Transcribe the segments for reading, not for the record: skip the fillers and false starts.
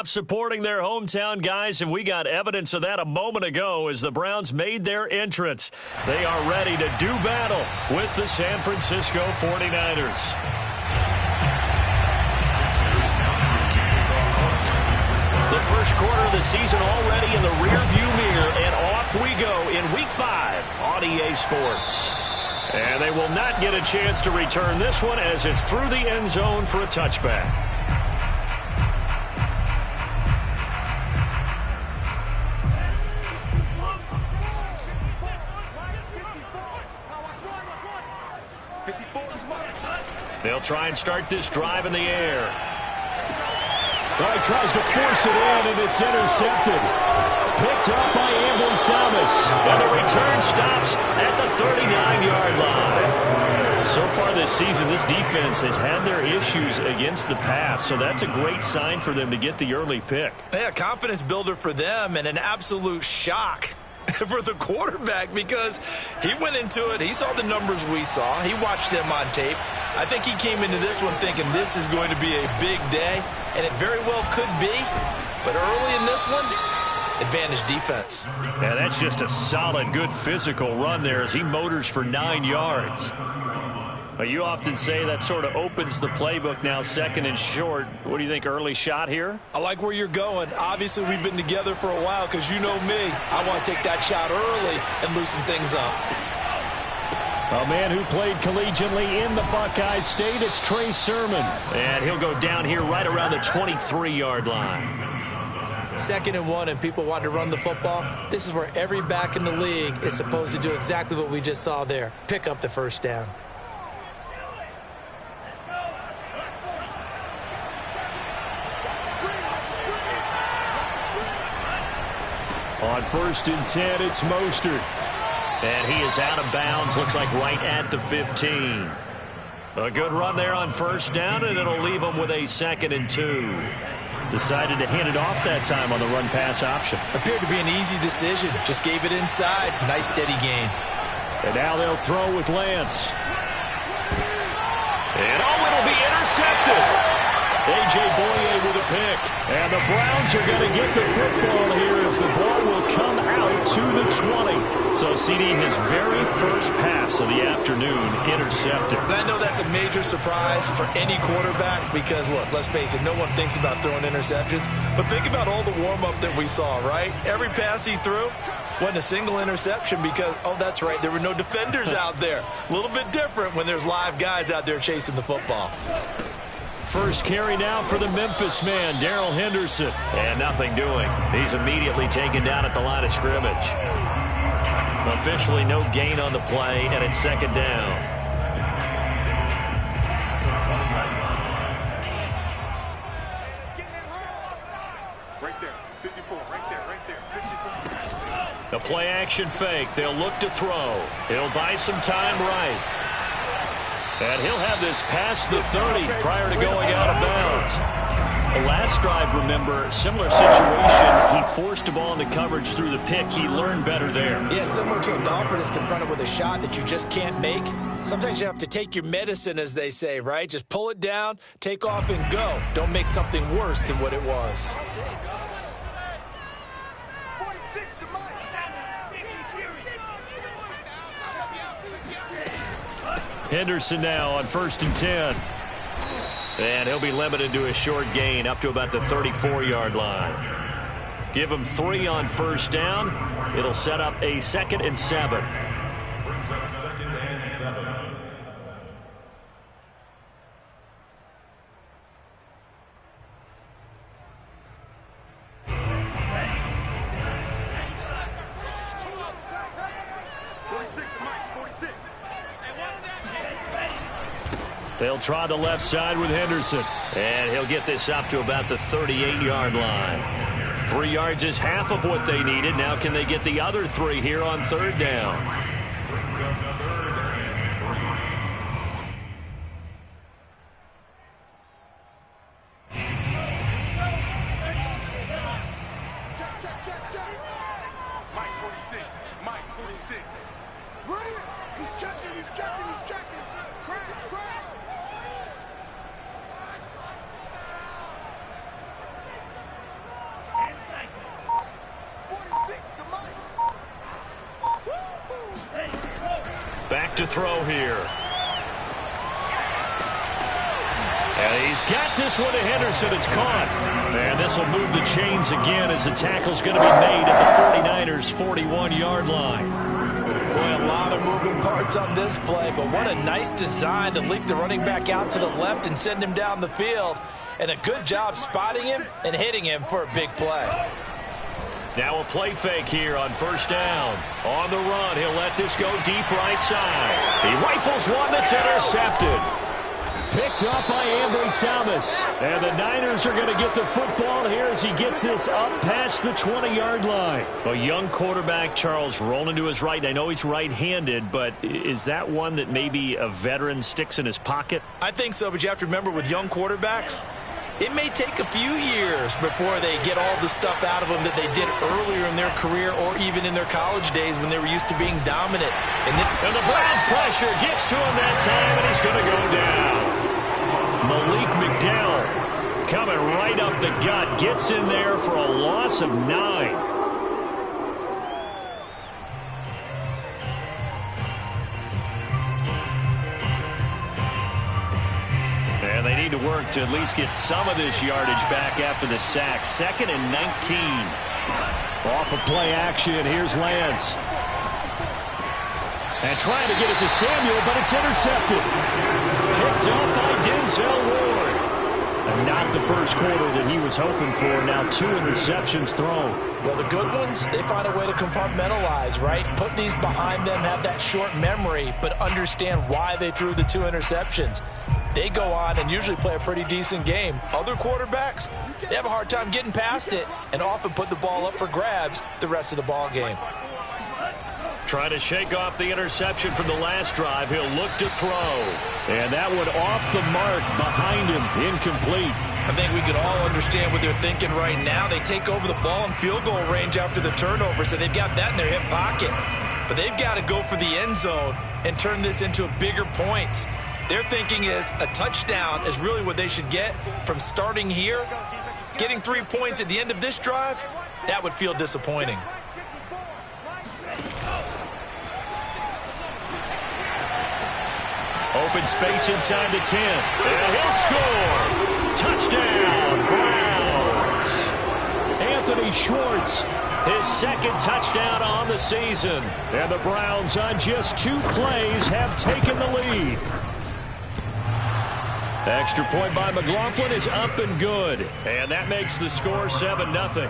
Supporting their hometown guys, and we got evidence of that a moment ago as the Browns made their entrance. They are ready to do battle with the San Francisco 49ers. The first quarter of the season already in the rearview mirror, and off we go in Week 5 on EA Sports. And they will not get a chance to return this one as it's through the end zone for a touchback. They'll try and start this drive in the air. Well, he tries to force it in, and it's intercepted. Picked up by M22. And the return stops at the 39-yard line. So far this season, this defense has had their issues against the pass, so that's a great sign for them to get the early pick. Yeah, confidence builder for them and an absolute shock for the quarterback because he went into it. He saw the numbers we saw. He watched them on tape. I think he came into this one thinking this is going to be a big day, and it very well could be. But early in this one, advantage defense. Yeah, that's just a solid, good physical run there as he motors for 9 yards. But you often say that sort of opens the playbook now, second and short. What do you think, early shot here? I like where you're going. Obviously, we've been together for a while because you know me. I want to take that shot early and loosen things up. A man who played collegiately in the Buckeye State, it's Trey Sermon. And he'll go down here right around the 23-yard line. 2nd and 1, and people want to run the football. This is where every back in the league is supposed to do exactly what we just saw there. Pick up the first down. On 1st and 10, it's Mostert. And he is out of bounds, looks like right at the 15. A good run there on 1st down, and it'll leave him with a 2nd and 2. Decided to hand it off that time on the run-pass option. Appeared to be an easy decision. Just gave it inside. Nice, steady gain. And now they'll throw with Lance. And it'll be intercepted. A.J. Boye with a pick. And the Browns are going to get the football here as the ball will come out to the 20. So CD, his very first pass of the afternoon, intercepted. And I know that's a major surprise for any quarterback because, look, let's face it, no one thinks about throwing interceptions. But think about all the warm-up that we saw, right? Every pass he threw wasn't a single interception because, oh, that's right, there were no defenders out there. A little bit different when there's live guys out there chasing the football. First carry now for the Memphis man, Darrell Henderson. And nothing doing. He's immediately taken down at the line of scrimmage. Officially no gain on the play, and it's 2nd down. Right there, 54, right there, 54. The play action fake. They'll look to throw. He'll buy some time right. And he'll have this past the 30 prior to going out of bounds. The last drive, remember, similar situation. He forced a ball into coverage through the pick. He learned better there. Yeah, similar to a golfer that's confronted with a shot that you just can't make. Sometimes you have to take your medicine, as they say, right? Just pull it down, take off, and go. Don't make something worse than what it was. Henderson now on 1st and 10. And he'll be limited to a short gain up to about the 34-yard line. Give him 3 on 1st down. It'll set up a 2nd and 7. Brings up 2nd and 7. They'll try the left side with Henderson. And he'll get this up to about the 38-yard line. 3 yards is half of what they needed. Now can they get the other 3 here on 3rd down? Brings up 3rd and 3. Check. Mike 46. Mike 46. Right. He's checking. Crash. throw here. And he's got this one to Henderson. It's caught. And this will move the chains again as the tackle's going to be made at the 49ers' 41-yard line. Boy, a lot of moving parts on this play, but what a nice design to leak the running back out to the left and send him down the field. And a good job spotting him and hitting him for a big play. Now a play fake here on first down. On the run, he'll let this go deep right side. He rifles one that's intercepted. Picked up by M22. And the Niners are going to get the football here as he gets this up past the 20-yard line. A young quarterback, Charles, rolling to his right. I know he's right-handed, but is that one that maybe a veteran sticks in his pocket? I think so, but you have to remember with young quarterbacks, it may take a few years before they get all the stuff out of them that they did earlier in their career or even in their college days when they were used to being dominant. And the Browns pressure gets to him that time, and he's going to go down. Malik McDowell coming right up the gut, gets in there for a loss of 9. And they need to work to at least get some of this yardage back after the sack. 2nd and 19. Off of play action, here's Lance. And trying to get it to Samuel, but it's intercepted. Picked up by Denzel Ward. And not the first quarter that he was hoping for. Now 2 interceptions thrown. Well, the good ones, they find a way to compartmentalize, right? Put these behind them, have that short memory, but understand why they threw the 2 interceptions. They go on and usually play a pretty decent game. Other quarterbacks, they have a hard time getting past it and often put the ball up for grabs the rest of the ball game. Trying to shake off the interception from the last drive. He'll look to throw. And that one off the mark behind him. Incomplete. I think we could all understand what they're thinking right now. They take over the ball in field goal range after the turnover, so they've got that in their hip pocket. But they've got to go for the end zone and turn this into bigger points. Their thinking is a touchdown is really what they should get from starting here. Getting 3 points at the end of this drive, that would feel disappointing. Open space inside the 10. And he'll score. Touchdown, Browns. Anthony Schwartz. His 2nd touchdown on the season. And the Browns on just 2 plays have taken the lead. Extra point by McLaughlin is up and good. And that makes the score 7-0.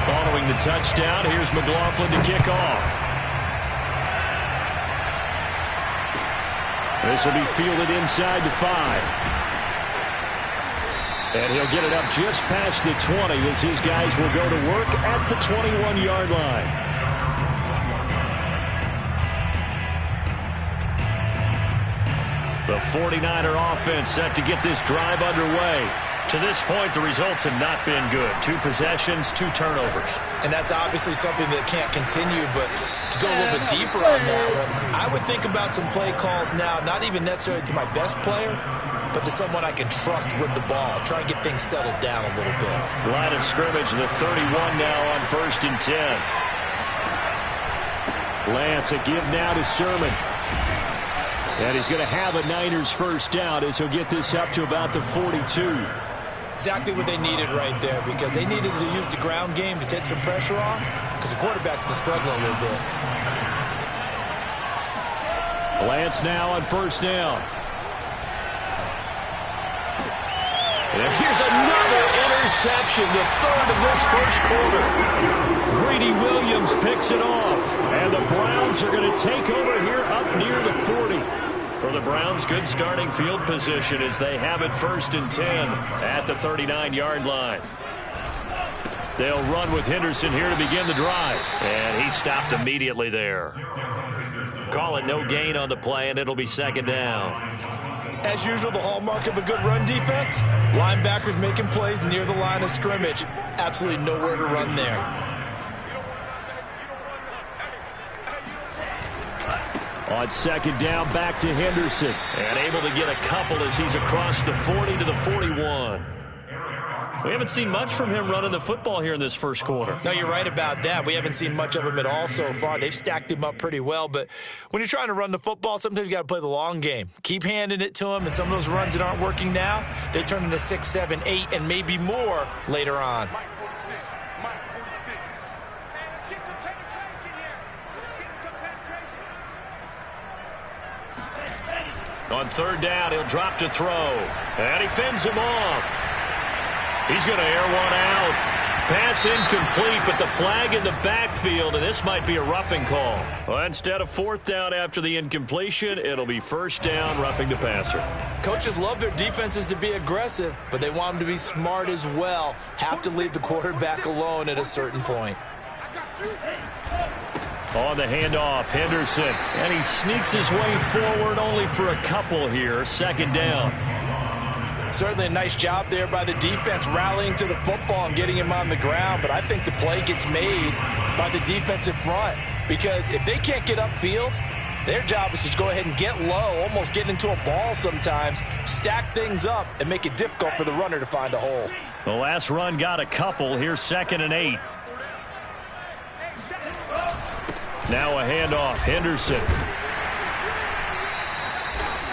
Following the touchdown, here's McLaughlin to kick off. This will be fielded inside the 5. And he'll get it up just past the 20 as his guys will go to work at the 21-yard line. The 49er offense set to get this drive underway. To this point, the results have not been good. 2 possessions, 2 turnovers. And that's obviously something that can't continue, but to go a little bit deeper on that one, I would think about some play calls now, not even necessarily to my best player, but to someone I can trust with the ball. Try and get things settled down a little bit. Line of scrimmage, the 31 now on 1st and 10. Lance, a give now to Sermon. And he's going to have a Niners first down as he'll get this up to about the 42. Exactly what they needed right there, because they needed to use the ground game to take some pressure off, because the quarterback's been struggling a little bit. Lance now on first down. And here's another interception, the 3rd of this first quarter. Greedy Williams picks it off. And the Browns are going to take over here up near the 40. For the Browns, good starting field position as they have it 1st and 10 at the 39-yard line. They'll run with Henderson here to begin the drive. And he stopped immediately there. Call it no gain on the play, and it'll be 2nd down. As usual, the hallmark of a good run defense, linebackers making plays near the line of scrimmage. Absolutely nowhere to run there. On 2nd down, back to Henderson. And able to get a couple as he's across the 40 to the 41. We haven't seen much from him running the football here in this first quarter. No, you're right about that. We haven't seen much of him at all so far. They've stacked him up pretty well, but when you're trying to run the football, sometimes you got to play the long game. Keep handing it to him, and some of those runs that aren't working now, they turn into 6, 7, 8, and maybe more later on. Mike 46. Mike 46. Hey, let's get some penetration here. Let's get some penetration. On third down, he'll drop to throw, and he fends him off. He's going to air one out. Pass incomplete, but the flag in the backfield, and this might be a roughing call. Well, instead of fourth down after the incompletion, it'll be first down, roughing the passer. Coaches love their defenses to be aggressive, but they want them to be smart as well. Have to leave the quarterback alone at a certain point. On the handoff, Henderson. And he sneaks his way forward only for a couple here. Second down. Certainly a nice job there by the defense rallying to the football and getting him on the ground, but I think the play gets made by the defensive front because if they can't get upfield, their job is to go ahead and get low, almost get into a ball sometimes, stack things up, and make it difficult for the runner to find a hole. The last run got a couple. Here's 2nd and 8. Now a handoff, Henderson.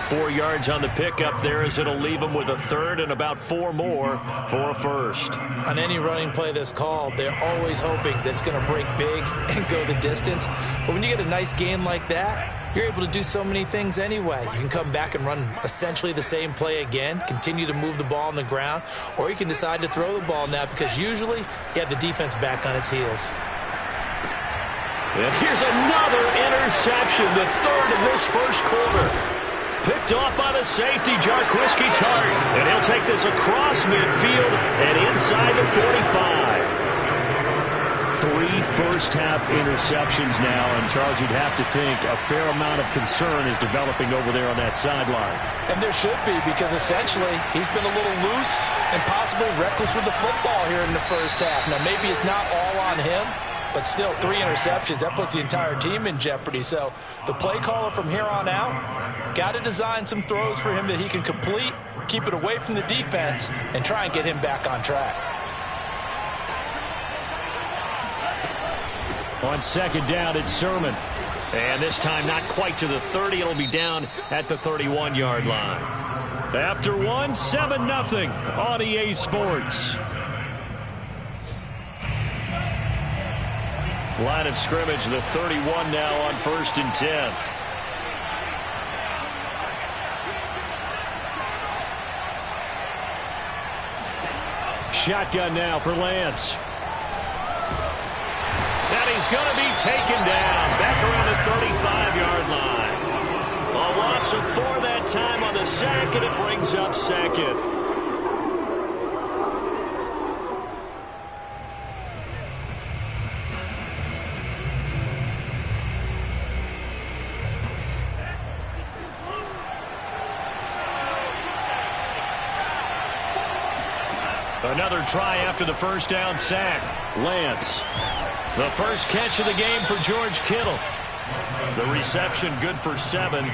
4 yards on the pickup there as it'll leave him with a third and about 4 more for a first. On any running play that's called, they're always hoping that it's going to break big and go the distance. But when you get a nice game like that, you're able to do so many things anyway. You can come back and run essentially the same play again, continue to move the ball on the ground, or you can decide to throw the ball now because usually you have the defense back on its heels. And here's another interception, the third of this first quarter. Picked off by the safety, Jarquiski Tart. And he'll take this across midfield and inside the 45. 3 first-half interceptions now, and Charles, you'd have to think a fair amount of concern is developing over there on that sideline. And there should be, because essentially he's been a little loose and possibly reckless with the football here in the first half. Now, maybe it's not all on him, but still 3 interceptions. That puts the entire team in jeopardy. So the play caller from here on out got to design some throws for him that he can complete, keep it away from the defense, and try and get him back on track. On second down, it's Sermon. And this time not quite to the 30. It'll be down at the 31-yard line. After one, 7-0 on EA Sports. Line of scrimmage, the 31 now on 1st and 10. Shotgun now for Lance. And he's going to be taken down back around the 35-yard line. A loss of 4 that time on the sack, and it brings up 2nd. Another try after the first down sack. Lance. The first catch of the game for George Kittle. The reception good for 7.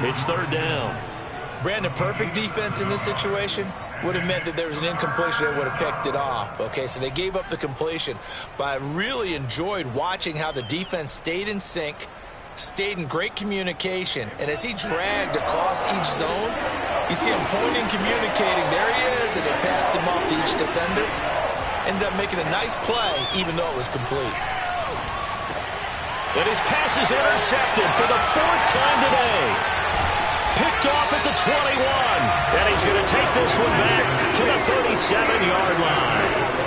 It's 3rd down. Brandon, perfect defense in this situation would have meant that there was an incompletion that would have picked it off. Okay, so they gave up the completion. But I really enjoyed watching how the defense stayed in sync, stayed in great communication. And as he dragged across each zone, you see him pointing, communicating. There he is, and they passed him off to each defender. Ended up making a nice play, even though it was complete. And his pass is intercepted for the 4th time today. Picked off at the 21. And he's going to take this one back to the 37-yard line.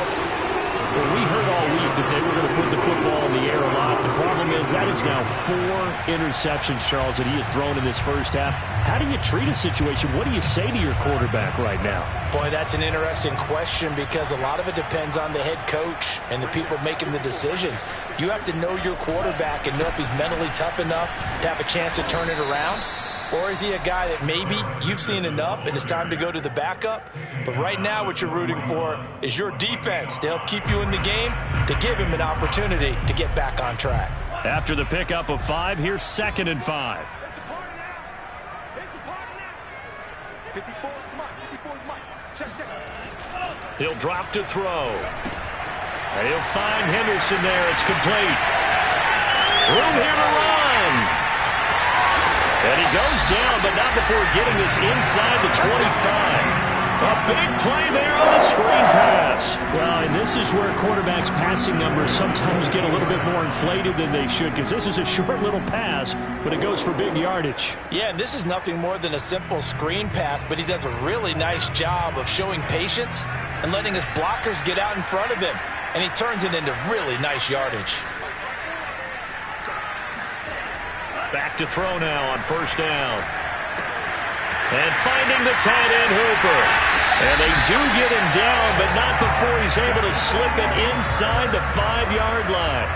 Well, we heard all week that they were going to put the football in the air a lot. The problem is that is now 4 interceptions, Charles, that he has thrown in this first half. How do you treat a situation? What do you say to your quarterback right now? Boy, that's an interesting question because a lot of it depends on the head coach and the people making the decisions. You have to know your quarterback and know if he's mentally tough enough to have a chance to turn it around. Or is he a guy that maybe you've seen enough and it's time to go to the backup? But right now what you're rooting for is your defense to help keep you in the game, to give him an opportunity to get back on track. After the pickup of 5, here's 2nd and 5. It's a party now. 54 is Mike. 54 is Mike. Check, check. He'll drop to throw. And he'll find Henderson there. It's complete. Room here to run. And he goes down, but not before getting this inside the 25. A big play there on the screen pass. Well, and this is where quarterbacks' passing numbers sometimes get a little bit more inflated than they should, because this is a short little pass, but it goes for big yardage. Yeah, and this is nothing more than a simple screen pass, but he does a really nice job of showing patience and letting his blockers get out in front of him, and he turns it into really nice yardage. Back to throw now on first down. And finding the tight end, Hooper. And they do get him down, but not before he's able to slip it inside the 5-yard line.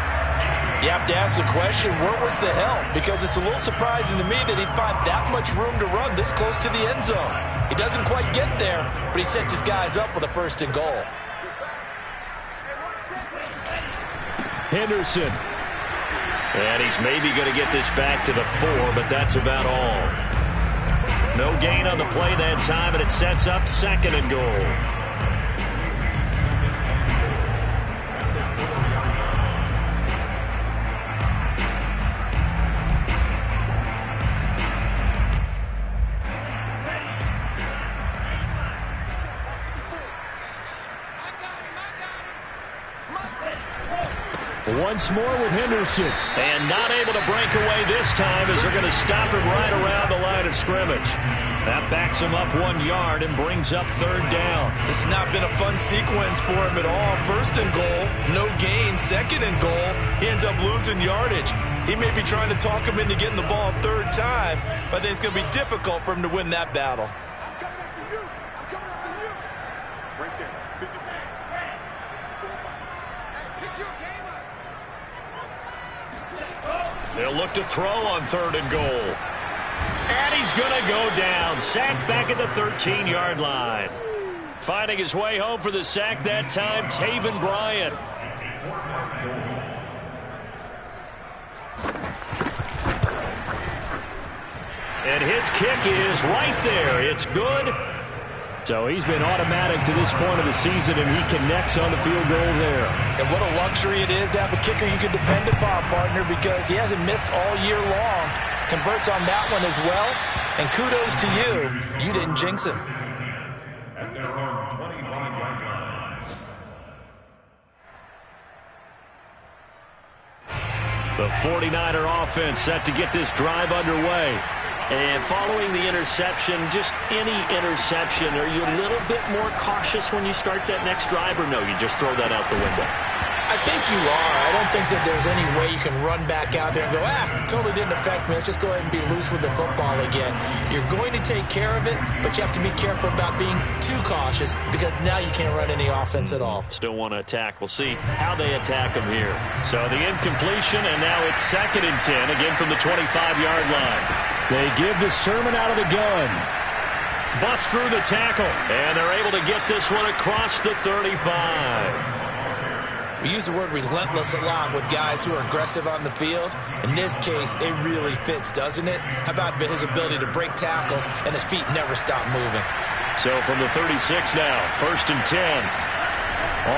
You have to ask the question, where was the help? Because it's a little surprising to me that he'd find that much room to run this close to the end zone. He doesn't quite get there, but he sets his guys up with a first and goal. Henderson. And he's maybe going to get this back to the 4, but that's about all. No gain on the play that time, and it sets up second and goal. Once more with Henderson. And not able to break away this time as they're going to stop him right around the line of scrimmage. That backs him up 1 yard and brings up third down. This has not been a fun sequence for him at all. First and goal, no gain. Second and goal, he ends up losing yardage. He may be trying to talk him into getting the ball a third time, but I think it's going to be difficult for him to win that battle. I'm coming after you. I'm coming after you. Right there. Hey, pick your game up. They'll look to throw on third and goal. And he's going to go down. Sacked back at the 13-yard line. Finding his way home for the sack that time, Taven Bryan. And his kick is right there. It's good. So he's been automatic to this point of the season, and he connects on the field goal there. And what a luxury it is to have a kicker you can depend upon, partner, because he hasn't missed all year long. Converts on that one as well. And kudos to you. You didn't jinx him. At their own 25-yard line. The 49er offense set to get this drive underway. And following the interception, just any interception, are you a little bit more cautious when you start that next drive, or no, you just throw that out the window? I think you are. I don't think that there's any way you can run back out there and go, totally didn't affect me. Let's just go ahead and be loose with the football again. You're going to take care of it, but you have to be careful about being too cautious because now you can't run any offense at all. Still want to attack. We'll see how they attack them here. So the incompletion, and now it's 2nd and 10, again from the 25-yard line. They give the Sermon out of the gun. Bust through the tackle, and they're able to get this one across the 35. We use the word relentless a lot with guys who are aggressive on the field. In this case, it really fits, doesn't it? How about his ability to break tackles and his feet never stop moving? So from the 36 now, 1st and 10.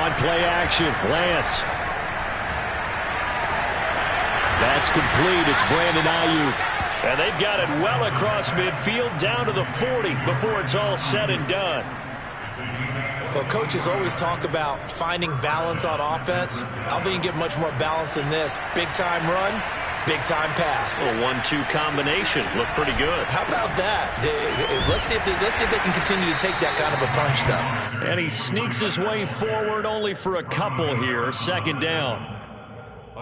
On play action, Lance. That's complete. It's Brandon Ayuk. And they've got it well across midfield down to the 40 before it's all said and done. Well, coaches always talk about finding balance on offense. I don't think you get much more balance than this. Big-time run, big-time pass. A 1-2 combination. Looked pretty good. How about that? Let's see if they can continue to take that kind of a punch, though. And he sneaks his way forward only for a couple here. 2nd down.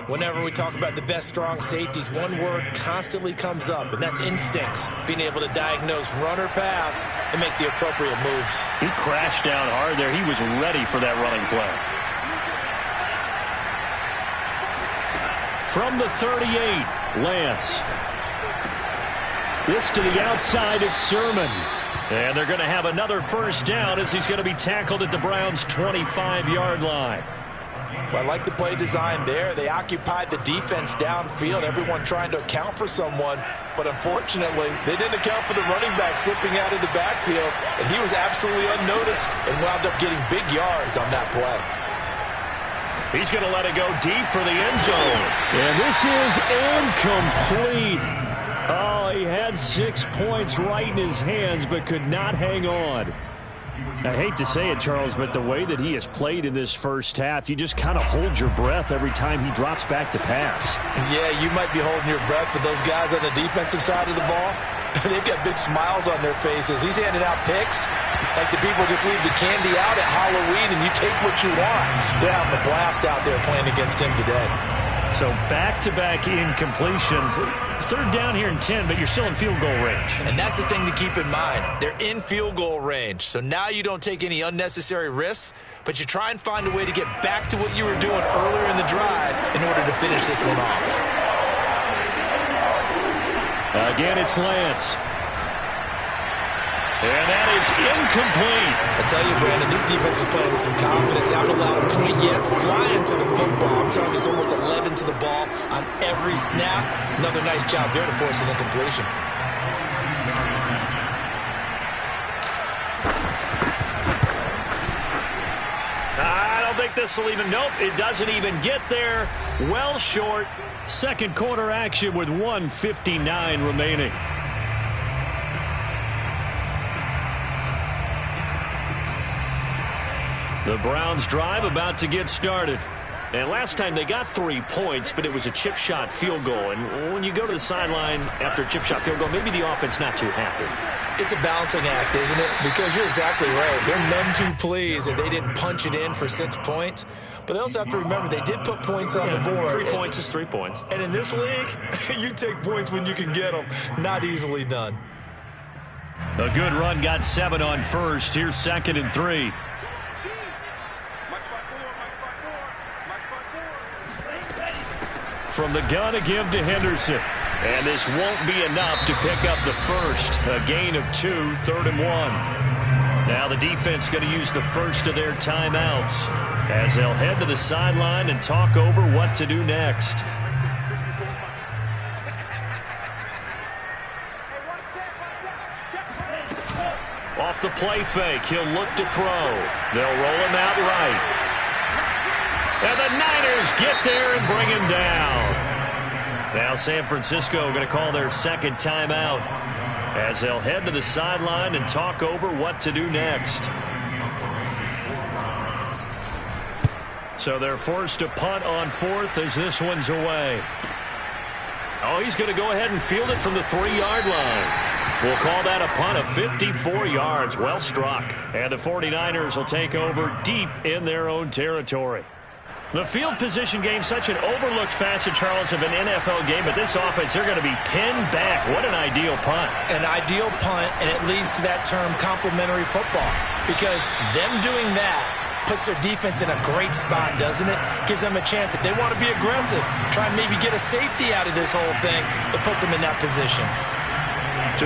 Whenever we talk about the best strong safeties, one word constantly comes up, and that's instincts. Being able to diagnose run or pass and make the appropriate moves. He crashed down hard there. He was ready for that running play. From the 38, Lance. This to the outside, it's Sermon. And they're going to have another first down as he's going to be tackled at the Browns' 25-yard line. Well, I like the play design there. They occupied the defense downfield, everyone trying to account for someone. But unfortunately, they didn't account for the running back slipping out of the backfield, and he was absolutely unnoticed and wound up getting big yards on that play. He's going to let it go deep for the end zone. And this is incomplete. Oh, he had 6 points right in his hands, but could not hang on. I hate to say it, Charles, but the way that he has played in this first half, you just kind of hold your breath every time he drops back to pass. Yeah, you might be holding your breath, but those guys on the defensive side of the ball, they've got big smiles on their faces. He's handing out picks like the people just leave the candy out at Halloween and you take what you want. They're having a blast out there playing against him today. So back-to-back incompletions. Third down here in 10, but you're still in field goal range. And that's the thing to keep in mind. They're in field goal range. So now you don't take any unnecessary risks, but you try and find a way to get back to what you were doing earlier in the drive in order to finish this one off. Again, it's Lance. And that is incomplete. I tell you, Brandon, this defense is playing with some confidence. They haven't allowed a point yet. Flying to the football. I'm telling you, it's almost 11 to the ball on every snap. Another nice job there to force an incompletion. I don't think this will even, nope, it doesn't even get there. Well short. Second quarter action with 1:59 remaining. The Browns drive about to get started. And last time they got 3 points, but it was a chip shot field goal. And when you go to the sideline after a chip shot field goal, maybe the offense not too happy. It's a balancing act, isn't it? Because you're exactly right. They're none too pleased that they didn't punch it in for 6 points. But they also have to remember they did put points on the board. 3 points is 3 points. And in this league, you take points when you can get them. Not easily done. A good run got 7 on first. Here's 2nd and 3. From the gun again to Henderson. And this won't be enough to pick up the first. A gain of 2, 3rd and 1. Now the defense going to use the first of their timeouts as they'll head to the sideline and talk over what to do next. Off the play fake, he'll look to throw. They'll roll him out right. And the Niners get there and bring him down. Now San Francisco going to call their second timeout as they'll head to the sideline and talk over what to do next. So they're forced to punt on 4th as this one's away. Oh, he's going to go ahead and field it from the 3-yard line. We'll call that a punt of 54 yards. Well struck. And the 49ers will take over deep in their own territory. The field position game, such an overlooked facet, Charles, of an NFL game, but this offense, they're going to be pinned back. What an ideal punt. An ideal punt, and it leads to that term complementary football, because them doing that puts their defense in a great spot, doesn't it? Gives them a chance. If they want to be aggressive, try and maybe get a safety out of this whole thing, it puts them in that position.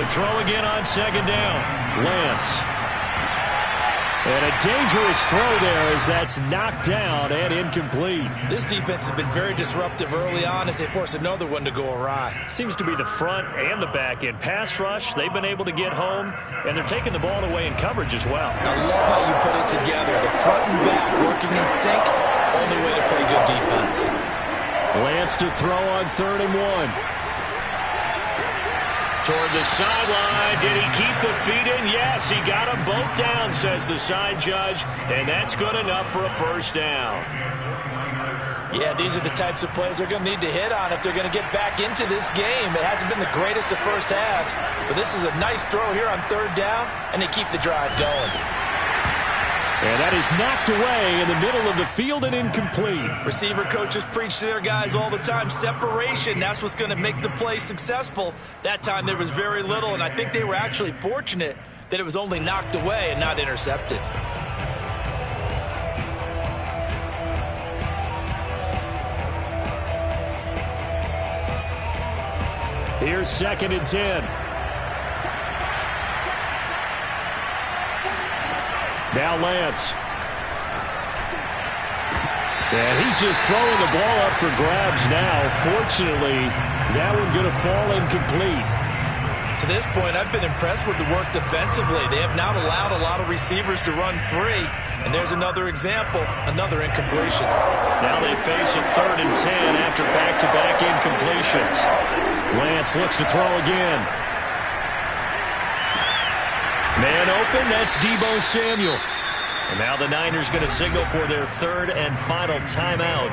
To throw again on 2nd down, Lance. And a dangerous throw there as that's knocked down and incomplete. This defense has been very disruptive early on as they force another one to go awry. Seems to be the front and the back end. Pass rush, they've been able to get home, and they're taking the ball away in coverage as well. I love how you put it together. The front and back working in sync, only way to play good defense. Lance to throw on 3rd and 1. Toward the sideline. Did he keep the feet in? Yes, he got them both down, says the side judge, and that's good enough for a first down. Yeah, these are the types of plays they're going to need to hit on if they're going to get back into this game. It hasn't been the greatest of first halves, but this is a nice throw here on 3rd down, and they keep the drive going. And that is knocked away in the middle of the field and incomplete. Receiver coaches preach to their guys all the time. Separation, that's what's going to make the play successful. That time there was very little, and I think they were actually fortunate that it was only knocked away and not intercepted. Here's 2nd and 10. Now Lance. And he's just throwing the ball up for grabs now. Fortunately, that one going to fall incomplete. To this point, I've been impressed with the work defensively. They have not allowed a lot of receivers to run free. And there's another example, another incompletion. Now they face a 3rd and 10 after back-to-back incompletions. Lance looks to throw again. Man open, that's Deebo Samuel. And now the Niners going to signal for their 3rd and final timeout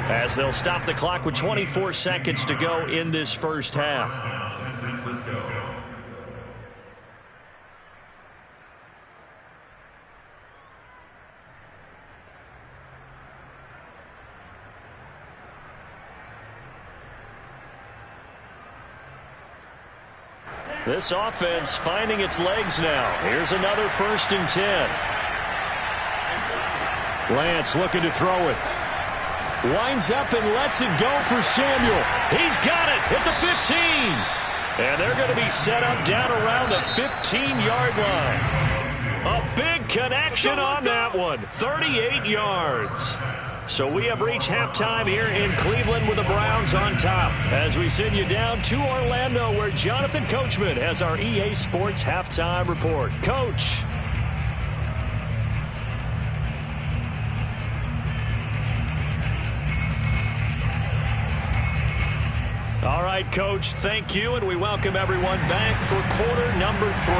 as they'll stop the clock with 24 seconds to go in this first half. San Francisco. This offense finding its legs now. Here's another 1st and 10. Lance looking to throw it. Winds up and lets it go for Samuel. He's got it at the 15. And they're going to be set up down around the 15-yard line. A big connection on that one. 38 yards. So we have reached halftime here in Cleveland with the Browns on top. As we send you down to Orlando where Jonathan Coachman has our EA Sports halftime report. Coach. All right, Coach, thank you, and we welcome everyone back for quarter number 3.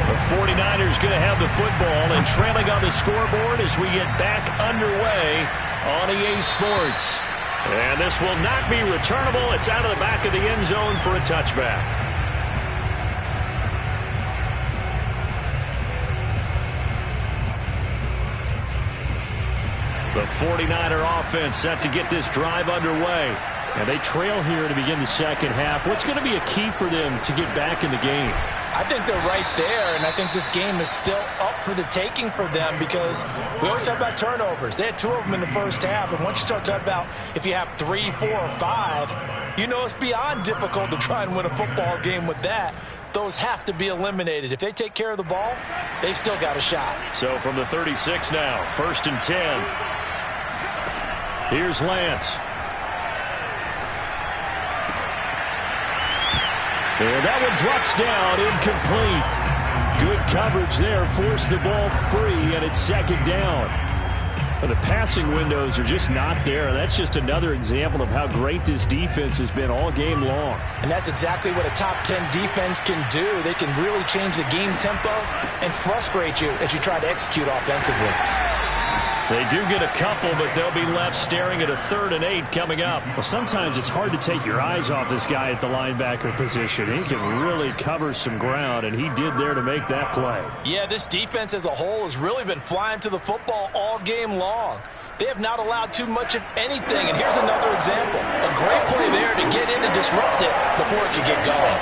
The 49ers going to have the football and trailing on the scoreboard as we get back underway on EA Sports. And this will not be returnable. It's out of the back of the end zone for a touchback. The 49er offense set to get this drive underway. And they trail here to begin the second half. What's going to be a key for them to get back in the game? I think they're right there, and I think this game is still up for the taking for them because we always talk about turnovers. They had 2 of them in the first half, and once you start talking about if you have 3, 4, or 5, you know it's beyond difficult to try and win a football game with that. Those have to be eliminated. If they take care of the ball, they've still got a shot. So from the 36 now, 1st and 10. Here's Lance. And that one drops down, incomplete. Good coverage there, forced the ball free, and it's 2nd down. But the passing windows are just not there. That's just another example of how great this defense has been all game long. And that's exactly what a top 10 defense can do. They can really change the game tempo and frustrate you as you try to execute offensively. They do get a couple, but they'll be left staring at a 3rd and 8 coming up. Well, sometimes it's hard to take your eyes off this guy at the linebacker position. He can really cover some ground, and he did there to make that play. Yeah, this defense as a whole has really been flying to the football all game long. They have not allowed too much of anything, and here's another example. A great play there to get in and disrupt it before it could get going.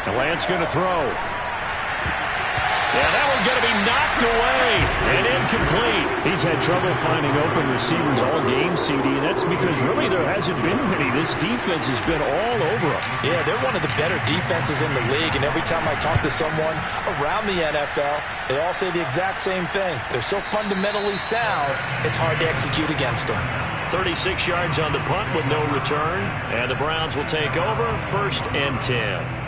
The Lance going to throw. Yeah, that one's going to be knocked away and incomplete. He's had trouble finding open receivers all game, CD, and that's because really there hasn't been many. This defense has been all over them. Yeah, they're one of the better defenses in the league, and every time I talk to someone around the NFL, they all say the exact same thing. They're so fundamentally sound, it's hard to execute against them. 36 yards on the punt with no return, and the Browns will take over 1st and 10.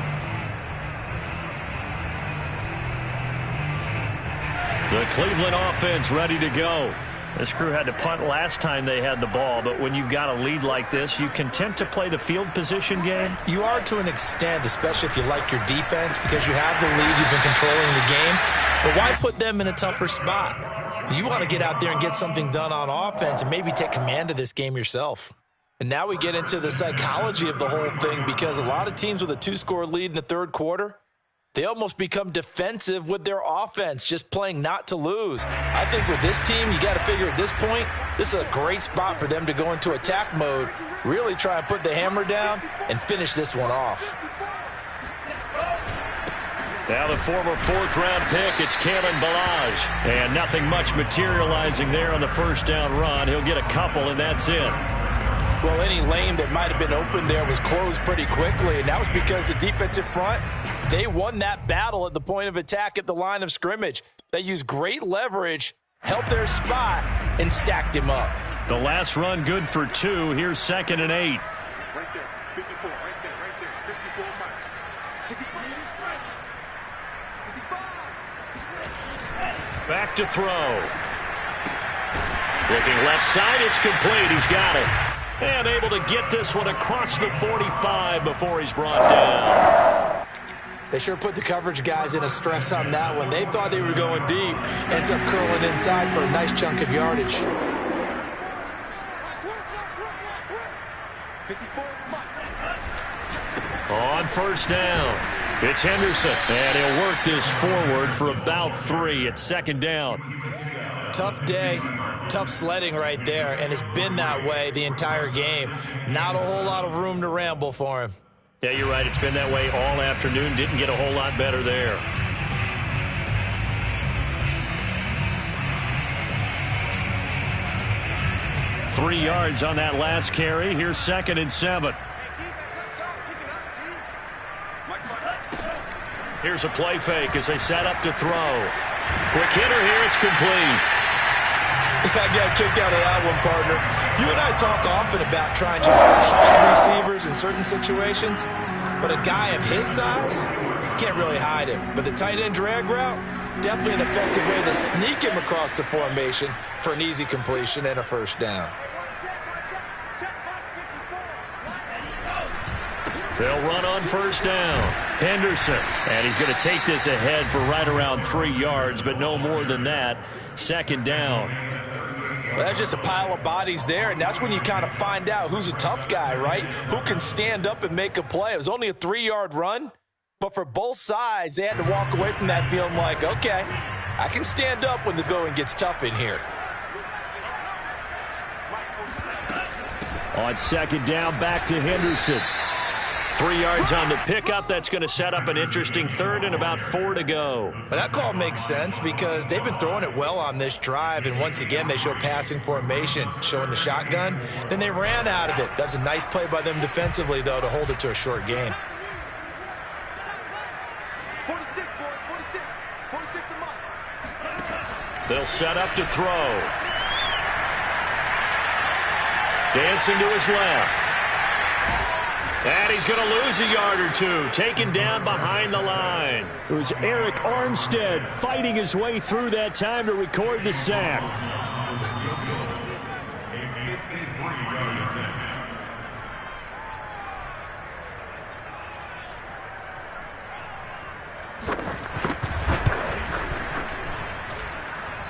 The Cleveland offense ready to go. This crew had to punt last time they had the ball, but when you've got a lead like this, you content to play the field position game? You are to an extent, especially if you like your defense, because you have the lead, you've been controlling the game. But why put them in a tougher spot? You want to get out there and get something done on offense and maybe take command of this game yourself. And now we get into the psychology of the whole thing, because a lot of teams with a 2-score lead in the 3rd quarter, they almost become defensive with their offense, just playing not to lose. I think with this team, you got to figure at this point, this is a great spot for them to go into attack mode, really try and put the hammer down and finish this one off. Now the former 4th-round pick, it's Kalen Ballage. And nothing much materializing there on the 1st down run. He'll get a couple, and that's it. Well, any lane that might have been open there was closed pretty quickly, and that was because the defensive front, they won that battle at the point of attack at the line of scrimmage. They used great leverage helped their spot and stacked him up. The last run good for 2. Here's 2nd and 8. Right there. 54. Right there. 54 mark. 65. 65. Back to throw. Looking left side, it's complete. He's got it. And able to get this one across the 45 before he's brought down. They sure put the coverage guys in a stress on that one. They thought they were going deep. Ends up curling inside for a nice chunk of yardage. 54 mark. On first down, it's Henderson. And he'll work this forward for about 3 at 2nd down. Tough day, tough sledding right there, and it's been that way the entire game. Not a whole lot of room to ramble for him. Yeah, you're right. It's been that way all afternoon. Didn't get a whole lot better there. Three yards on that last carry. Here's 2nd and 7. Here's a play fake as they set up to throw. Quick hitter here. It's complete. I got kicked out of that one, partner. You and I talk often about trying to hide receivers in certain situations, but a guy of his size can't really hide him. But the tight end drag route, definitely an effective way to sneak him across the formation for an easy completion and a first down. They'll run on first down. Henderson, and he's going to take this ahead for right around 3 yards, but no more than that. 2nd down. Well, that's just a pile of bodies there, and that's when you kind of find out who's a tough guy, right? Who can stand up and make a play. It was only a 3-yard run, but for both sides, they had to walk away from that feeling like, okay, I can stand up when the going gets tough in here. On 2nd down, back to Henderson. 3 yards on the pickup. That's going to set up an interesting 3rd and about 4 to go. But that call makes sense because they've been throwing it well on this drive, and once again, they show passing formation, showing the shotgun. Then they ran out of it. That's a nice play by them defensively, though, to hold it to a short game. 46, boys. 46. 46 to mark. They'll set up to throw. Dancing to his left. And he's going to lose a yard or 2, taken down behind the line. It was Eric Armstead fighting his way through that time to record the sack.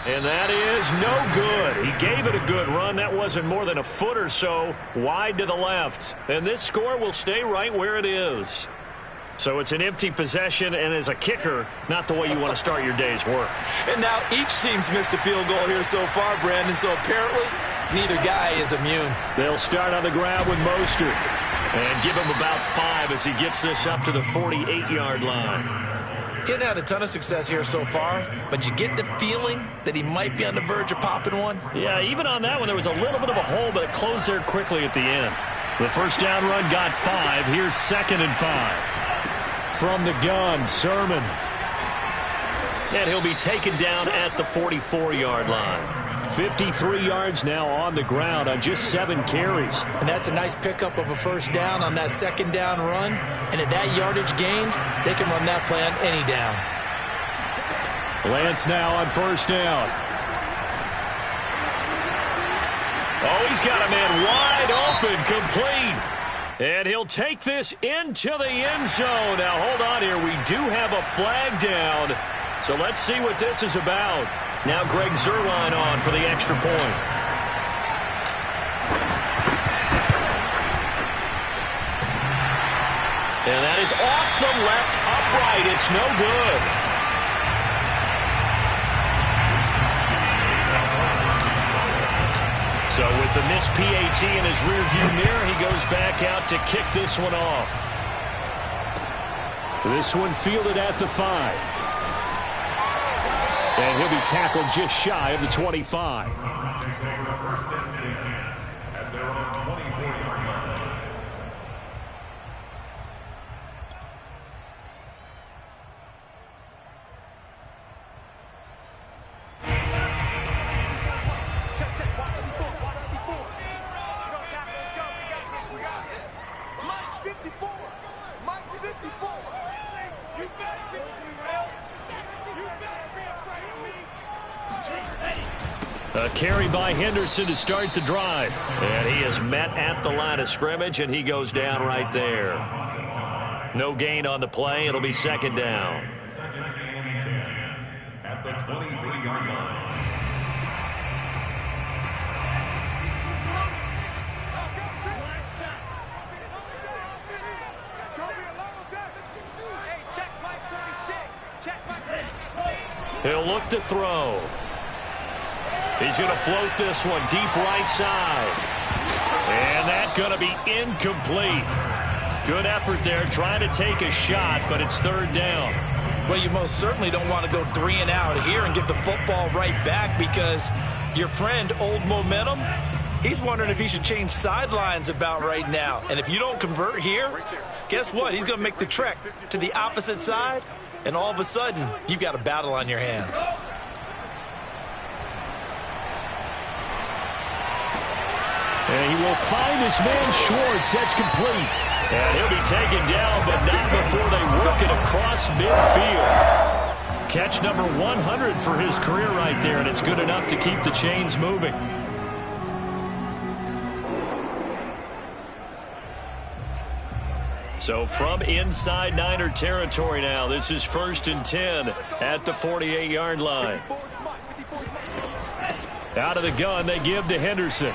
And that is no good. He gave it a good run. That wasn't more than a foot or so wide to the left. And this score will stay right where it is. So it's an empty possession, and as a kicker, not the way you want to start your day's work. And now each team's missed a field goal here so far, Brandon, so apparently neither guy is immune. They'll start on the ground with Mostert. And give him about 5 as he gets this up to the 48-yard line. Getting had a ton of success here so far, but you get the feeling that he might be on the verge of popping one. Yeah, even on that one, there was a little bit of a hole, but it closed there quickly at the end. The first down run got 5. Here's 2nd and 5. From the gun, Sermon. And he'll be taken down at the 44-yard line. 53 yards now on the ground on just 7 carries. And that's a nice pickup of a first down on that 2nd down run. And at that yardage gained, they can run that play on any down. Lance now on first down. Oh, he's got a man wide open, complete. And he'll take this into the end zone. Now, hold on here. We do have a flag down. So let's see what this is about. Now Greg Zuerlein on for the extra point. And that is off the left upright. It's no good. So with the missed PAT in his rearview mirror, he goes back out to kick this one off. This one fielded at the 5. And he'll be tackled just shy of the 25. At their own 24-yard line. A carry by Henderson to start the drive. And he is met at the line of scrimmage, and he goes down right there. No gain on the play. It'll be second down. Second and 10 at the 23-yard line. He'll look to throw. He's going to float this one deep right side. And that's going to be incomplete. Good effort there trying to take a shot, but it's third down. Well, you most certainly don't want to go 3 and out here and get the football right back because your friend, Old Momentum, he's wondering if he should change sidelines about right now. And if you don't convert here, guess what? He's going to make the trek to the opposite side, and all of a sudden, you've got a battle on your hands. And he will find his man Schwartz. That's complete. And he'll be taken down, but not before they work it across midfield. Catch number 100 for his career right there, and it's good enough to keep the chains moving. So from inside Niner territory now, this is 1st and 10 at the 48-yard line. Out of the gun, they give to Henderson.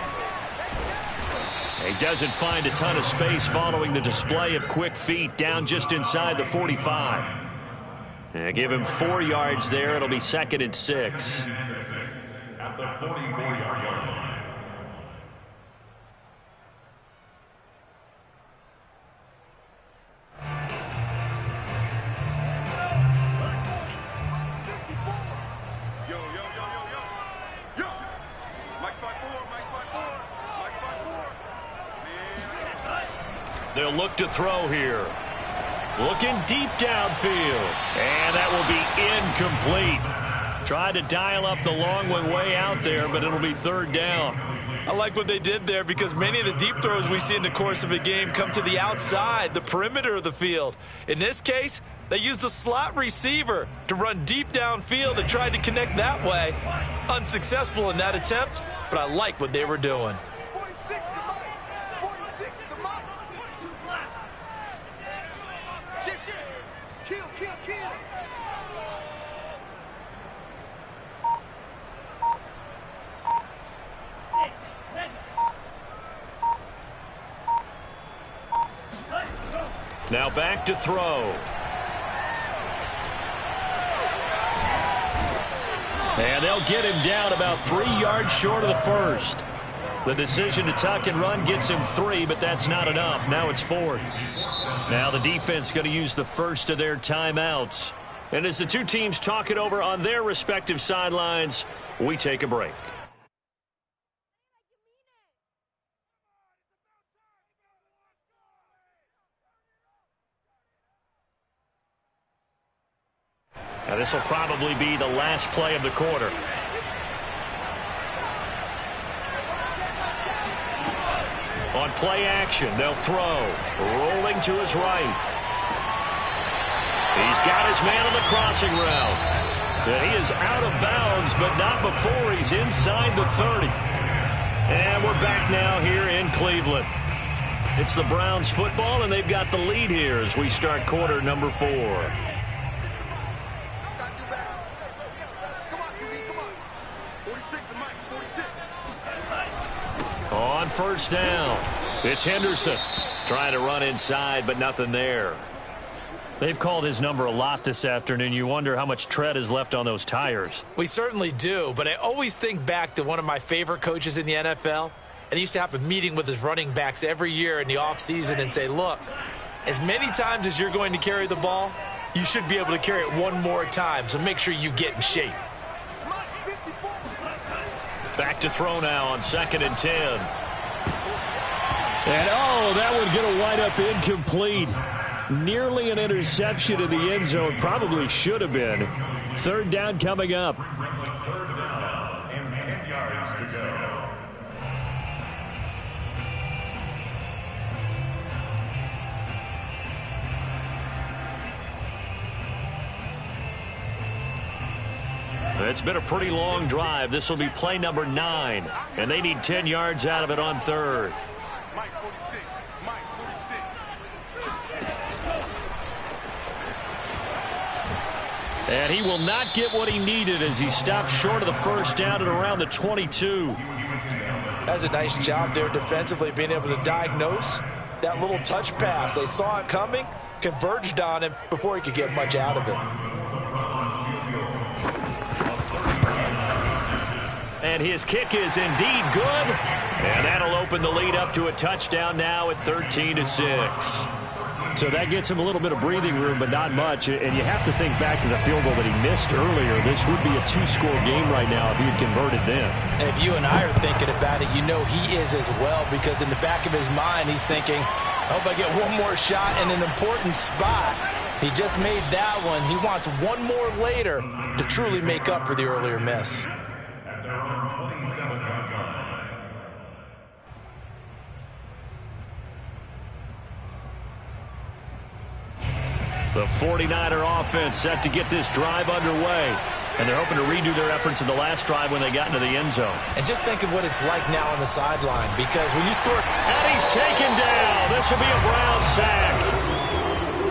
He doesn't find a ton of space following the display of quick feet down just inside the 45. And give him 4 yards there. It'll be 2nd and 6. At the 44-yard line. They'll look to throw here. Looking deep downfield. And that will be incomplete. Tried to dial up the long one way out there, but it'll be third down. I like what they did there because many of the deep throws we see in the course of a game come to the outside, the perimeter of the field. In this case, they used the slot receiver to run deep downfield and tried to connect that way. Unsuccessful in that attempt, but I like what they were doing. Now back to throw. And they'll get him down about 3 yards short of the first. The decision to tuck and run gets him 3, but that's not enough. Now it's 4th. Now the defense going to use the first of their timeouts. And as the two teams talk it over on their respective sidelines, we take a break. Now this will probably be the last play of the quarter. On play action, they'll throw. Rolling to his right. He's got his man on the crossing route. And he is out of bounds, but not before he's inside the 30. And we're back now here in Cleveland. It's the Browns football, and they've got the lead here as we start quarter number 4. On first down, it's Henderson trying to run inside, but nothing there. They've called his number a lot this afternoon. You wonder how much tread is left on those tires. We certainly do, but I always think back to one of my favorite coaches in the NFL, and he used to have a meeting with his running backs every year in the offseason and say, look, as many times as you're going to carry the ball, you should be able to carry it one more time, so make sure you get in shape. Back to throw now on 2nd and 10. And, that one going to wind up incomplete. Nearly an interception in the end zone. Probably should have been. Third down coming up. Third down and 10 yards to go. It's been a pretty long drive. This will be play number 9, and they need 10 yards out of it on third. Mike 46. Mike 46. And he will not get what he needed as he stopped short of the first down at around the 22. That's a nice job there defensively, being able to diagnose that little touch pass. They saw it coming, converged on him before he could get much out of it. And his kick is indeed good. And that'll open the lead up to a touchdown now at 13-6. So that gets him a little bit of breathing room, but not much. And you have to think back to the field goal that he missed earlier. This would be a 2-score game right now if he had converted then. And if you and I are thinking about it, you know he is as well, because in the back of his mind, he's thinking, I hope I get one more shot in an important spot. He just made that one. He wants one more later to truly make up for the earlier miss. At their own 27-yard line. The 49er offense set to get this drive underway. And they're hoping to redo their efforts in the last drive when they got into the end zone. And just think of what it's like now on the sideline, because when you score... And he's taken down. This will be a Brown sack.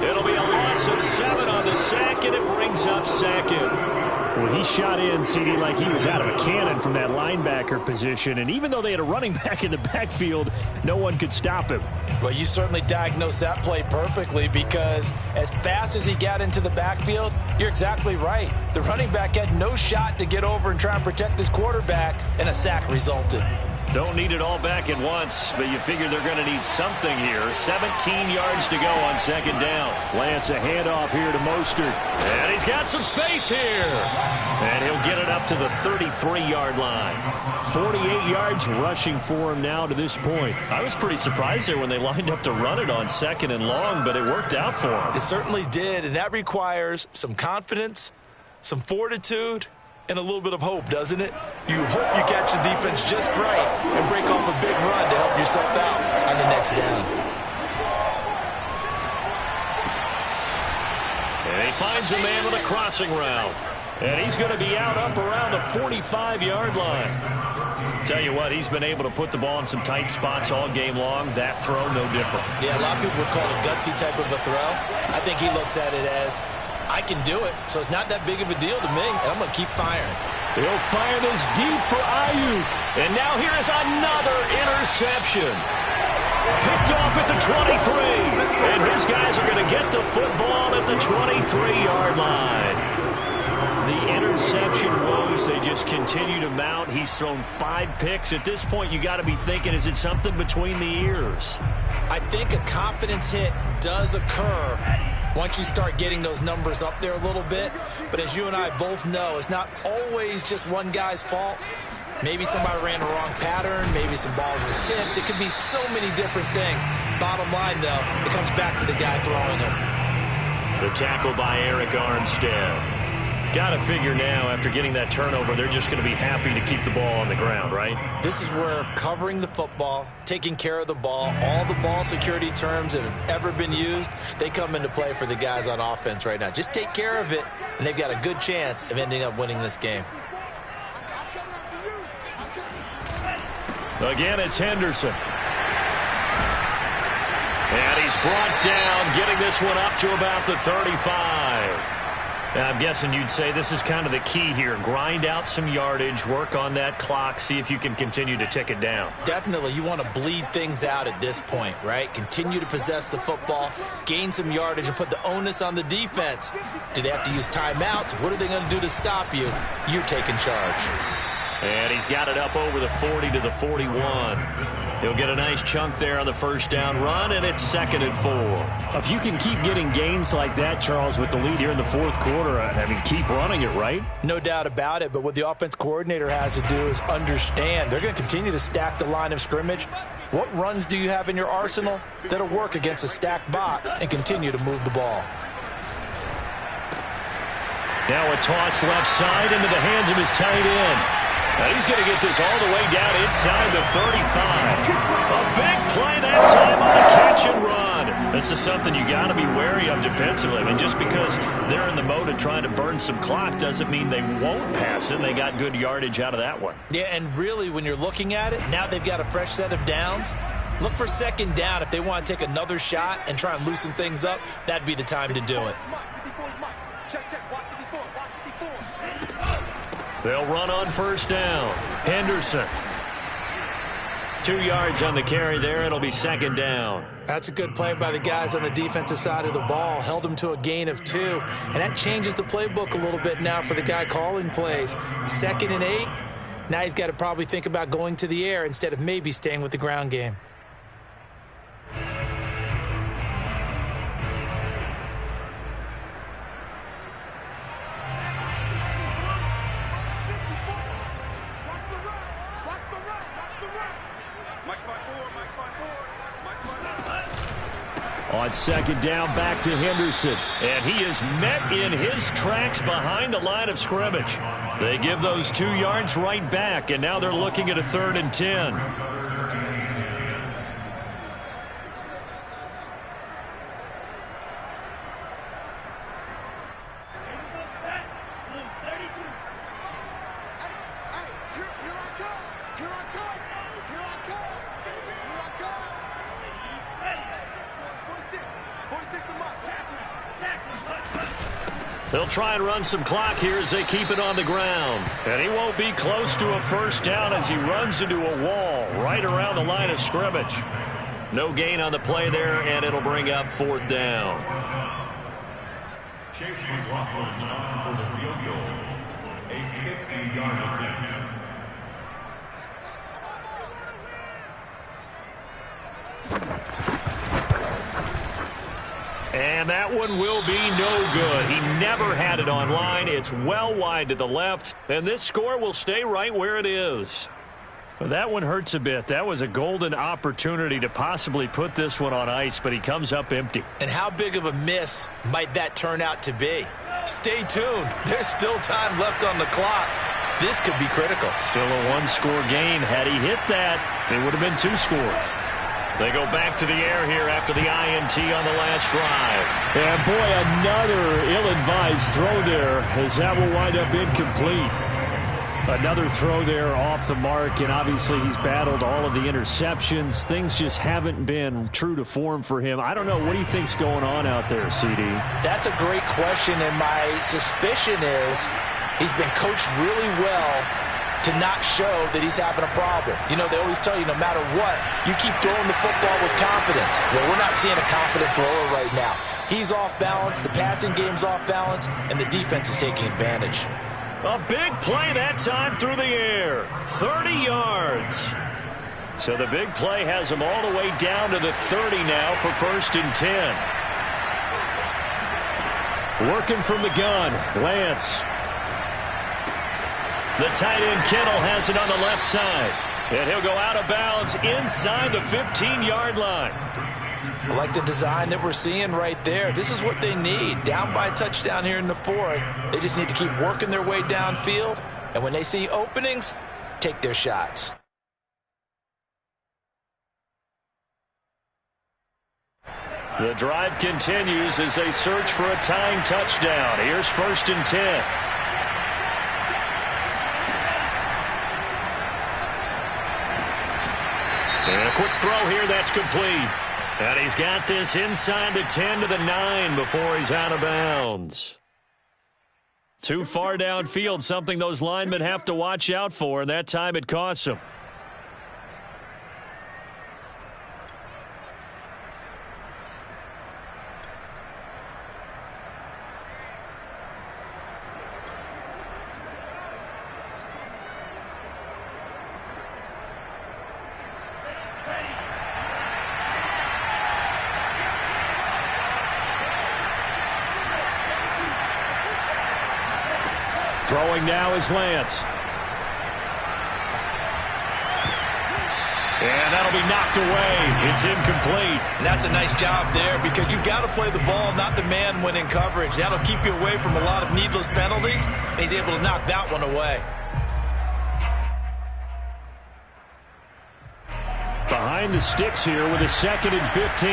It'll be a loss of 7 on the sack, and it brings up second. Well, he shot in, CD, like he was out of a cannon from that linebacker position. And even though they had a running back in the backfield, no one could stop him. Well, you certainly diagnosed that play perfectly, because as fast as he got into the backfield, you're exactly right. The running back had no shot to get over and try and protect his quarterback, and a sack resulted. Don't need it all back at once, but you figure they're going to need something here. 17 yards to go on second down. Lance, a handoff here to Mostert. And he's got some space here. And he'll get it up to the 33-yard line. 48 yards rushing for him now to this point. I was pretty surprised there when they lined up to run it on second and long, but it worked out for him. It certainly did, and that requires some confidence, some fortitude, and a little bit of hope, doesn't it? You hope you catch the defense just right and break off a big run to help yourself out on the next down. And he finds a man with a crossing route. And he's going to be out up around the 45-yard line. Tell you what, he's been able to put the ball in some tight spots all game long. That throw, no different. Yeah, a lot of people would call it a gutsy type of a throw. I think he looks at it as, I can do it, so it's not that big of a deal to me, and I'm going to keep firing. He'll fire this deep for Ayuk. And now here is another interception. Picked off at the 23. And his guys are going to get the football at the 23-yard line. The interception woes, they just continue to mount. He's thrown 5 picks. At this point, you got to be thinking, is it something between the ears? I think a confidence hit does occur once you start getting those numbers up there a little bit. But as you and I both know, it's not always just one guy's fault. Maybe somebody ran the wrong pattern. Maybe some balls were tipped. It could be so many different things. Bottom line, though, it comes back to the guy throwing them. The tackle by Eric Armstead. Got to figure now, after getting that turnover, they're just going to be happy to keep the ball on the ground, right? This is where covering the football, taking care of the ball, all the ball security terms that have ever been used, they come into play for the guys on offense right now. Just take care of it, and they've got a good chance of ending up winning this game. Again, it's Henderson. And he's brought down, getting this one up to about the 35. Now, I'm guessing you'd say this is kind of the key here. Grind out some yardage, work on that clock, see if you can continue to tick it down. Definitely. You want to bleed things out at this point, right? Continue to possess the football, gain some yardage, and put the onus on the defense. Do they have to use timeouts? What are they going to do to stop you? You're taking charge. And he's got it up over the 40 to the 41. He'll get a nice chunk there on the first down run, and it's 2nd and 4. If you can keep getting gains like that, Charles, with the lead here in the fourth quarter, I mean, keep running it, right? No doubt about it, but what the offense coordinator has to do is understand. They're going to continue to stack the line of scrimmage. What runs do you have in your arsenal that'll work against a stacked box and continue to move the ball? Now a toss left side into the hands of his tight end. Now he's going to get this all the way down inside the 35. A big play that time on a catch and run. This is something you got to be wary of defensively. I mean, just because they're in the mode of trying to burn some clock doesn't mean they won't pass it. They got good yardage out of that one. Yeah, and really, when you're looking at it, now they've got a fresh set of downs. Look for second down. If they want to take another shot and try and loosen things up, that'd be the time to do it. They'll run on first down. Henderson. 2 yards on the carry there. It'll be second down. That's a good play by the guys on the defensive side of the ball. Held them to a gain of 2. And that changes the playbook a little bit now for the guy calling plays. 2nd and 8. Now he's got to probably think about going to the air instead of maybe staying with the ground game. On second down, back to Henderson. And he is met in his tracks behind the line of scrimmage. They give those 2 yards right back, and now they're looking at a 3rd and 10. They'll try and run some clock here as they keep it on the ground. And he won't be close to a first down as he runs into a wall right around the line of scrimmage. No gain on the play there, and it'll bring up 4th down. Chase McLaughlin on for the field goal. A 50-yard attempt. And that one will be no good. He never had it on line. It's well wide to the left, and this score will stay right where it is. Well, that one hurts a bit. That was a golden opportunity to possibly put this one on ice, but he comes up empty. And how big of a miss might that turn out to be? Stay tuned. There's still time left on the clock. This could be critical. Still a 1-score game. Had he hit that, it would have been 2 scores. They go back to the air here after the INT on the last drive. And boy, another ill-advised throw there as that will wind up incomplete. Another throw there off the mark, and obviously he's battled all of the interceptions. Things just haven't been true to form for him. I don't know. What do you think's going on out there, CD? That's a great question, and my suspicion is he's been coached really well to not show that he's having a problem. You know, they always tell you no matter what, you keep throwing the football with confidence. Well, we're not seeing a confident thrower right now. He's off balance, the passing game's off balance, and the defense is taking advantage. A big play that time through the air. 30 yards. So the big play has him all the way down to the 30 now for 1st and 10. Working from the gun, Lance. The tight end Kittle has it on the left side. And he'll go out of bounds inside the 15-yard line. I like the design that we're seeing right there. This is what they need. Down by a touchdown here in the 4th. They just need to keep working their way downfield. And when they see openings, take their shots. The drive continues as they search for a tying touchdown. Here's 1st and 10. And a quick throw here, that's complete. And he's got this inside the 10 to the 9 before he's out of bounds. Too far downfield, something those linemen have to watch out for, and that time it costs them. Throwing now is Lance. And that'll be knocked away. It's incomplete. And that's a nice job there because you've got to play the ball, not the man when in coverage. That'll keep you away from a lot of needless penalties, and he's able to knock that one away. behind the sticks here with a 2nd and 15.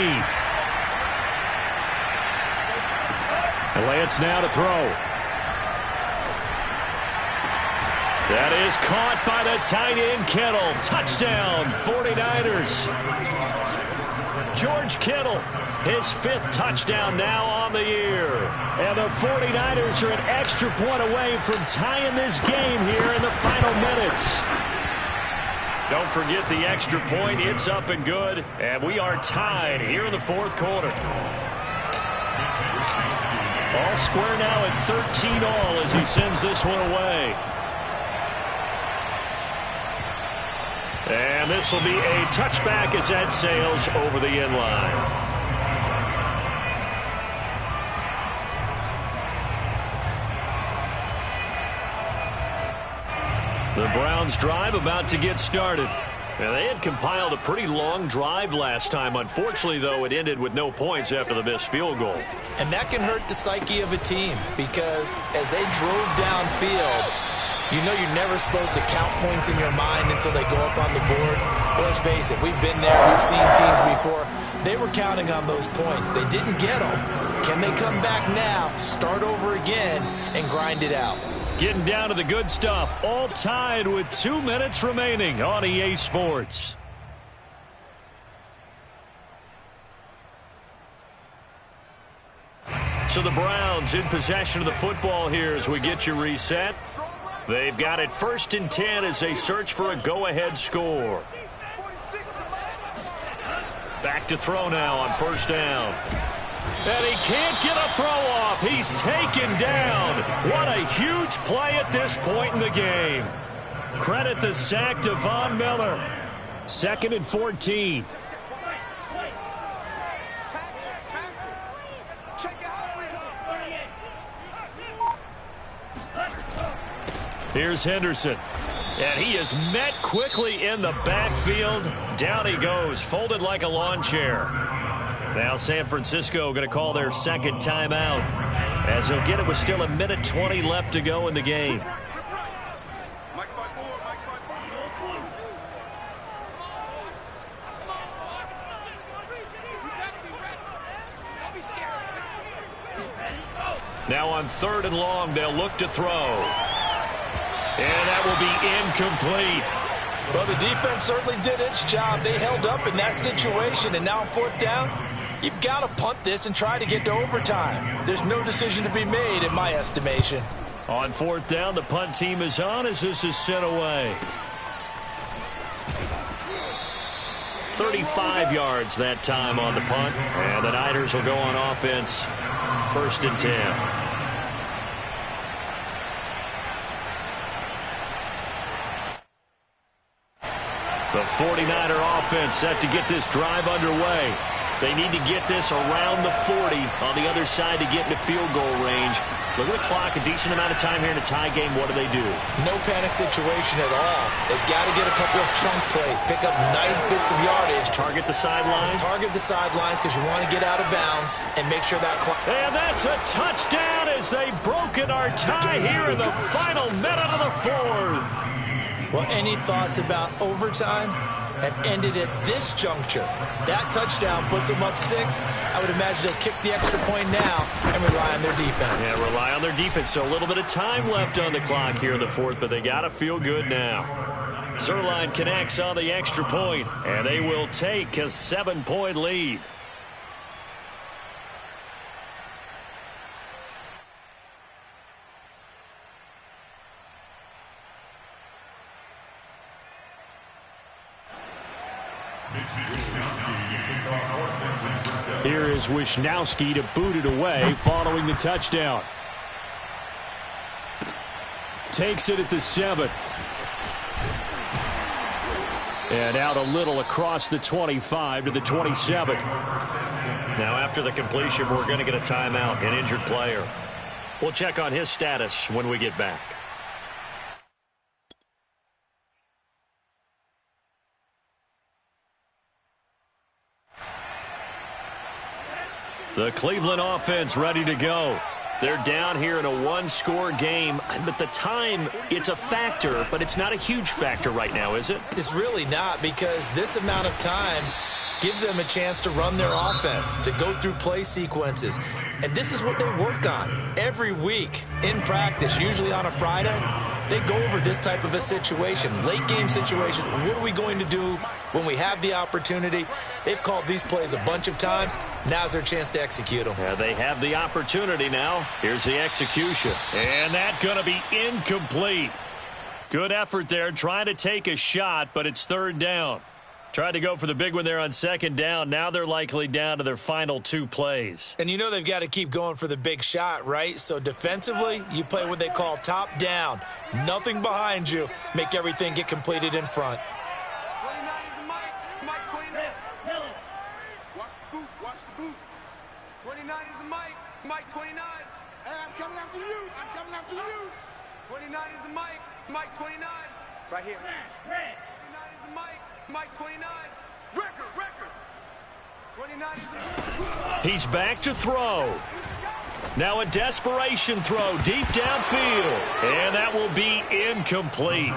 And Lance now to throw. That is caught by the tight end Kittle. Touchdown, 49ers. George Kittle, his 5th touchdown now on the year. And the 49ers are an extra point away from tying this game here in the final minutes. Don't forget the extra point. It's up and good. And we are tied here in the 4th quarter. All square now at 13 all as he sends this one away. And this will be a touchback as that sails over the end line. The Browns drive about to get started. Now, they had compiled a pretty long drive last time. Unfortunately, though, it ended with no points after the missed field goal. And that can hurt the psyche of a team because as they drove downfield, you know you're never supposed to count points in your mind until they go up on the board. But let's face it, we've been there. We've seen teams before. They were counting on those points. They didn't get them. Can they come back now, start over again, and grind it out? Getting down to the good stuff. All tied with 2 minutes remaining on EA Sports. So the Browns in possession of the football here as we get you reset. They've got it 1st and 10 as they search for a go-ahead score. Back to throw now on 1st down. And he can't get a throw off. He's taken down. What a huge play at this point in the game. Credit the sack to Von Miller. 2nd and 14. Here's Henderson. And he is met quickly in the backfield. Down he goes, folded like a lawn chair. Now San Francisco going to call their 2nd timeout as he'll get it with still 1:20 left to go in the game. Now on 3rd and long, they'll look to throw. And that will be incomplete. Well, the defense certainly did its job. They held up in that situation, and now on 4th down, you've got to punt this and try to get to overtime. There's no decision to be made in my estimation. On 4th down, the punt team is on as this is sent away. 35 yards that time on the punt. And the Niners will go on offense. 1st and 10. The 49er offense set to get this drive underway. They need to get this around the 40 on the other side to get into field goal range. Look at the clock, a decent amount of time here in a tie game. What do? No panic situation at all. They've got to get a couple of chunk plays, pick up nice bits of yardage. Target the sidelines. Target the sidelines because you want to get out of bounds and make sure that clock. And that's a touchdown as they've broken our tie here in the final minute of the 4th. Well, any thoughts about overtime have ended at this juncture? That touchdown puts them up 6. I would imagine they'll kick the extra point now and rely on their defense. Yeah, rely on their defense. So a little bit of time left on the clock here in the 4th, but they got to feel good now. Zerline connects on the extra point, and they will take a 7-point lead. Here is Wisnowski to boot it away following the touchdown. Takes it at the 7. And out a little across the 25 to the 27. Now after the completion, we're going to get a timeout, an injured player. We'll check on his status when we get back. The Cleveland offense ready to go. They're down here in a one-score game, but the time, it's a factor, but it's not a huge factor right now, is it? It's really not, because this amount of time gives them a chance to run their offense, to go through play sequences. And this is what they work on every week in practice, usually on a Friday. They go over this type of a situation, late game situation. What are we going to do when we have the opportunity? They've called these plays a bunch of times. Now's their chance to execute them. Yeah, they have the opportunity now. Here's the execution. And that's going to be incomplete. Good effort there, trying to take a shot, but it's third down. Tried to go for the big one there on second down. Now they're likely down to their final two plays. And you know they've got to keep going for the big shot, right? So defensively, you play what they call top down. Nothing behind you. Make everything get completed in front. 29 is Mike. Mike 29. Watch the boot. Watch the boot. 29 is Mike. Mike 29. Hey, I'm coming after you. I'm coming after you. 29 is Mike. Mike 29. Right here. 29 is Mike. Mike 29. Record. 29 is He's back to throw. Now a desperation throw deep downfield. And that will be incomplete.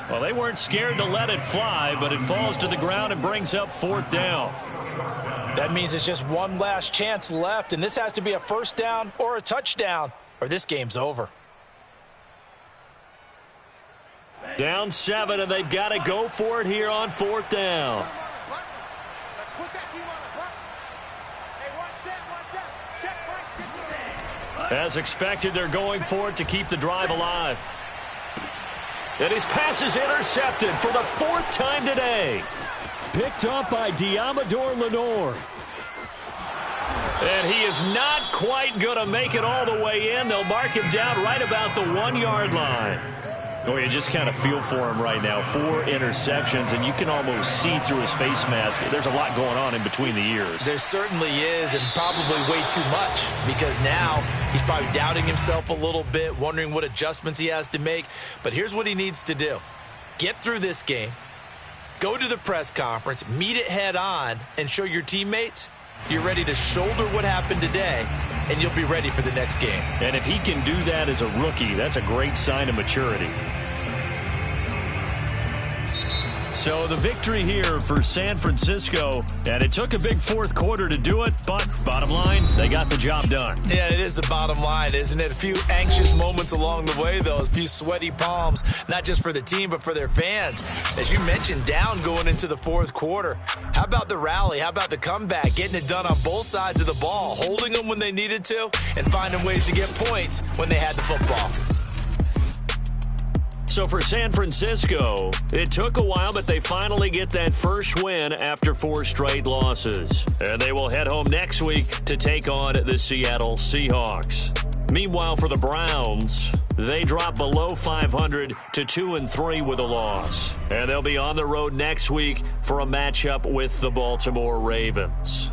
Well, they weren't scared to let it fly, but it falls to the ground and brings up fourth down. That means it's just one last chance left, and this has to be a first down or a touchdown, or this game's over. Down 7, and they've got to go for it here on fourth down. Let's put that team on the bus. Hey, watch that. Check point. As expected, they're going for it to keep the drive alive. And his pass is intercepted for the fourth time today. Picked up by Diamador Lenore. And he is not quite going to make it all the way in. They'll mark him down right about the 1-yard line. Oh, you just kind of feel for him right now. 4 interceptions, and you can almost see through his face mask. There's a lot going on in between the ears. There certainly is, and probably way too much, because now he's probably doubting himself a little bit, wondering what adjustments he has to make. But here's what he needs to do. Get through this game, go to the press conference, meet it head on, and show your teammates you're ready to shoulder what happened today, and you'll be ready for the next game. And if he can do that as a rookie, that's a great sign of maturity. So the victory here for San Francisco, and it took a big fourth quarter to do it, but bottom line, they got the job done. Yeah, it is the bottom line, isn't it? A few anxious moments along the way, though, a few sweaty palms, not just for the team, but for their fans. As you mentioned, down going into the fourth quarter. How about the rally? How about the comeback? Getting it done on both sides of the ball, holding them when they needed to, and finding ways to get points when they had the football. So for San Francisco, it took a while, but they finally get that first win after 4 straight losses. And they will head home next week to take on the Seattle Seahawks. Meanwhile, for the Browns, they drop below 500 to 2-3 with a loss. And they'll be on the road next week for a matchup with the Baltimore Ravens.